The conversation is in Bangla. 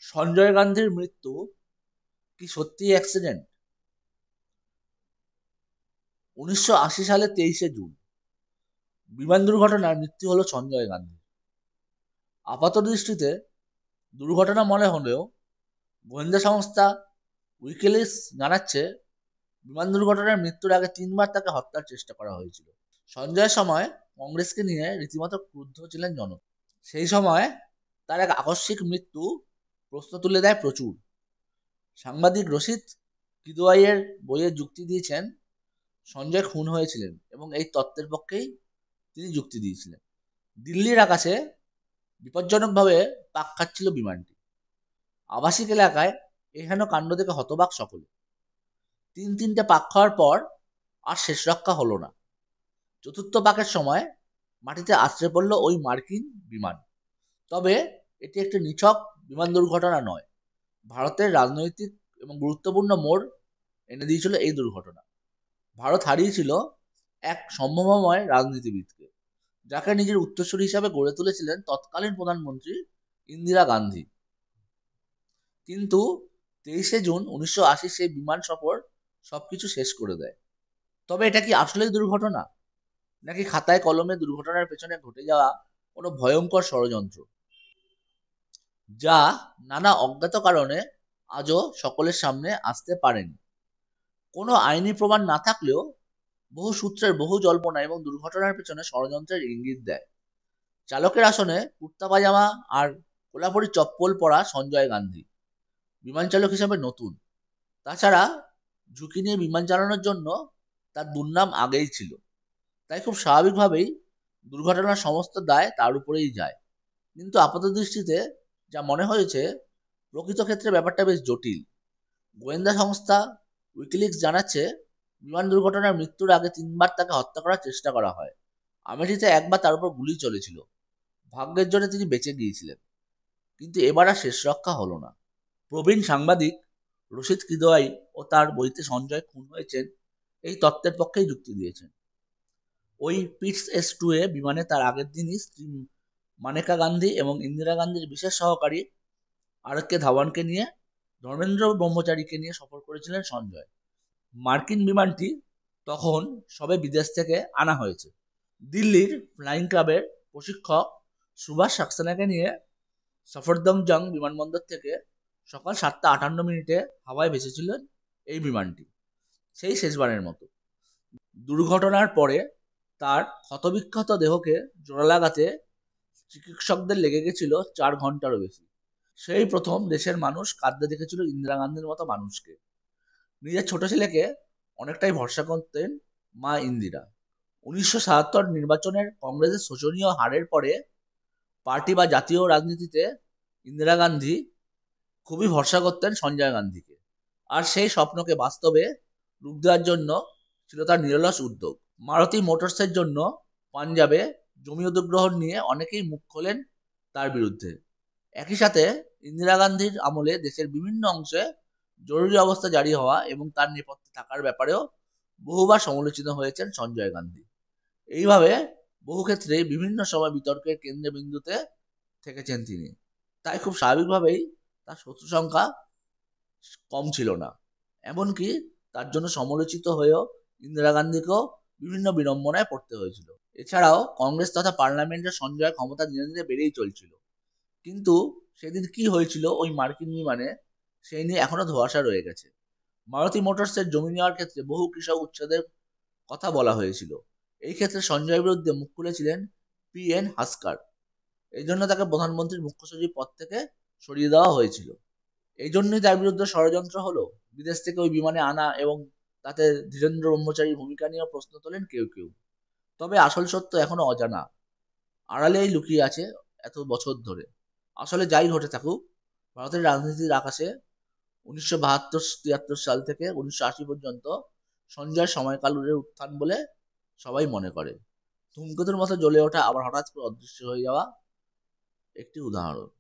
সঞ্জয় গান্ধীর মৃত্যু কি সত্যিই অ্যাক্সিডেন্ট? 1980 সালে 23শে জুন বিমান দুর্ঘটনায় মৃত্যু হলো সঞ্জয় গান্ধী। আপাত দৃষ্টিতে দুর্ঘটনা মনে হলেও গোয়েন্দা সংস্থা উইকিলিক্স জানাচ্ছে বিমান দুর্ঘটনায় মৃত্যুর আগে 3বার তাকে হত্যার চেষ্টা করা হয়েছিল। সঞ্জয়ের সময় কংগ্রেসকে নিয়ে রীতিমতো ক্রুদ্ধ ছিলেন জনতা। সেই সময় তার এক আকস্মিক মৃত্যু প্রশ্ন তুলে দেয় প্রচুর। সাংবাদিক রশিদ কিদওয়াইয়ের বইয়ে যুক্তি দিয়েছেন সঞ্জয় খুন হয়েছিলেন এবং এই তত্ত্বের পক্ষেই তিনি যুক্তি দিয়েছিলেন। দিল্লির আকাশে বিপজ্জনকভাবে পাক খাচ্ছিল বিমানটি। আবাসিক এলাকায় এহেন কাণ্ড দেখে হতবাক সকলে। তিনটে পাক খাওয়ার পর আর শেষ রক্ষা হলো না। চতুর্থ পাকের সময় মাটিতে আছড়ে পড়ল ওই মার্কিন বিমান। তবে এটি একটি নিছক বিমান দুর্ঘটনা নয়, ভারতের রাজনৈতিক এবং গুরুত্বপূর্ণ মোড় এনে দিয়েছিল এই দুর্ঘটনা। ভারত হারিয়েছিল এক সম্ভাবনাময় রাজনীতিবিদকে, যাকে নিজের উত্তরসূরি হিসাবে গড়ে তুলেছিলেন তৎকালীন প্রধানমন্ত্রী ইন্দিরা গান্ধী। কিন্তু 23শে জুন 1980 সেই বিমান সফর সবকিছু শেষ করে দেয়। তবে এটা কি আসলেই দুর্ঘটনা, নাকি খাতায় কলমে দুর্ঘটনার পেছনে ঘটে যাওয়া কোনো ভয়ঙ্কর ষড়যন্ত্র, যা নানা অজ্ঞাত কারণে আজও সকলের সামনে আসতে পারেনি? কোনো আইনি প্রমাণ না থাকলেও বহু সূত্রের বহু জল্পনা এবং দুর্ঘটনার পেছনে ষড়যন্ত্রের ইঙ্গিত দেয়। চালকের আসনে কুর্তা পাজামা আর কোলাপুরি চপ্পল পরা সঞ্জয় গান্ধী বিমান চালক হিসাবে নতুন। তাছাড়া ঝুঁকি নিয়ে বিমান চালানোর জন্য তার দুর্নাম আগেই ছিল। তাই খুব স্বাভাবিকভাবেই দুর্ঘটনার সমস্ত দায় তার উপরেই যায়। কিন্তু আপাতদৃষ্টিতে যা মনে হয়েছে, প্রকৃত ক্ষেত্রে ব্যাপারটা বেশ জটিল। গোয়েন্দা সংস্থা উইকিলিক্স জানাচ্ছে বিমান দুর্ঘটনার মৃত্যুর আগে 3বার তাকে হত্যা করার চেষ্টা করা হয়। আমেঠিতে একবার তার উপর গুলি চলেছিল। ভাগ্যের জন্য তিনি বেঁচে গিয়েছিলেন, কিন্তু এবার আর শেষ রক্ষা হলো না। প্রবীণ সাংবাদিক রশিদ কিদওয়াই ও তার বইতে সঞ্জয় খুন হয়েছেন এই তত্ত্বের পক্ষেই যুক্তি দিয়েছেন। ওই পিটস S-2 বিমানে তার আগের দিনই স্ত্রী মানেকা গান্ধী এবং ইন্দিরা গান্ধীর বিশেষ সহকারী R.K. ধাওয়ানকে নিয়ে ধর্মেন্দ্র ব্রহ্মচারীকে নিয়ে সফর করেছিলেন সঞ্জয়। মার্কিন বিমানটি তখন সবে বিদেশ থেকে আনা হয়েছে। দিল্লির ফ্লাইং ক্লাবের প্রশিক্ষক সুভাষ সাক্সেনাকে নিয়ে সফরদরজং বিমানবন্দর থেকে সকাল 7টা 58 মিনিটে হাওয়ায় ভেসেছিলেন এই বিমানটি, সেই শেষবারের মতো। দুর্ঘটনার পরে তার ক্ষতবিক্ষত দেহকে জোড়া লাগাতে চিকিৎসকদের লেগে গেছিল 4 ঘন্টারও বেশি। সেই প্রথম দেশের মানুষ কাঁদতে দেখেছিল ইন্দিরা গান্ধীর মতো মানুষকে। নিজের ছোট ছেলেকে অনেকটাই ভরসা করতেন মা ইন্দিরা। 1977 নির্বাচনের কংগ্রেসের শোচনীয় হারের পরে পার্টি বা জাতীয় রাজনীতিতে ইন্দিরা গান্ধী খুবই ভরসা করতেন সঞ্জয় গান্ধীকে। আর সেই স্বপ্নকে বাস্তবে রূপ দেওয়ার জন্য ছিল তার নিরলস উদ্যোগ। মারুতি মোটরসের জন্য পাঞ্জাবে জমি অধিগ্রহণ নিয়ে অনেকেই মুখ খোলেন তার বিরুদ্ধে। একই সাথে ইন্দিরা গান্ধীর আমলে দেশের বিভিন্ন অংশে জরুরি অবস্থা জারি হওয়া এবং তার নেপথ্যে থাকার ব্যাপারেও বহুবার সমালোচিত হয়েছেন সঞ্জয় গান্ধী। এইভাবে বহু ক্ষেত্রে বিভিন্ন সময় বিতর্কের কেন্দ্রবিন্দুতে থেকেছেন তিনি। তাই খুব স্বাভাবিকভাবেই তার শত্রু সংখ্যা কম ছিল না। এমনকি তার জন্য সমালোচিত হয়েও ইন্দিরা গান্ধীকেও বিভিন্ন বিড়ম্বনায় পড়তে হয়েছিল। এছাড়াও কংগ্রেস তথা পার্লামেন্টের সঞ্জয় ক্ষমতা দিনে দিনে বেড়েই চলছিল। কিন্তু সেদিন কি হয়েছিল ওই মার্কিন বিমানে, সেই নিয়ে এখনো ধোঁয়াশা রয়ে গেছে। মারুতি মোটরসের জমি নেওয়ার ক্ষেত্রে বহু কৃষক উচ্ছেদের কথা বলা হয়েছিল। এই ক্ষেত্রে সঞ্জয়ের বিরুদ্ধে মুখ খুলেছিলেন P.N. হাস্কার। এই জন্য তাকে প্রধানমন্ত্রীর মুখ্য সচিব পদ থেকে সরিয়ে দেওয়া হয়েছিল। এই জন্যই তার বিরুদ্ধে ষড়যন্ত্র হলো বিদেশ থেকে ওই বিমানে আনা এবং তাতে ধীরেন্দ্র ব্রহ্মচারীর ভূমিকা নিয়েও প্রশ্ন তোলেন কেউ কেউ। তবে আসল সত্য এখনো অজানা, আড়ালেই লুকিয়ে আছে এত বছর ধরে। আসলে যাই ঘটে থাকুক, ভারতের রাজনীতির আকাশে 1972-73 সাল থেকে 1980 পর্যন্ত সঞ্জয় সময়কালের উত্থান বলে সবাই মনে করে। ধূমকেতুর মতো জ্বলে ওঠা আবার হঠাৎ করে অদৃশ্য হয়ে যাওয়া একটি উদাহরণ।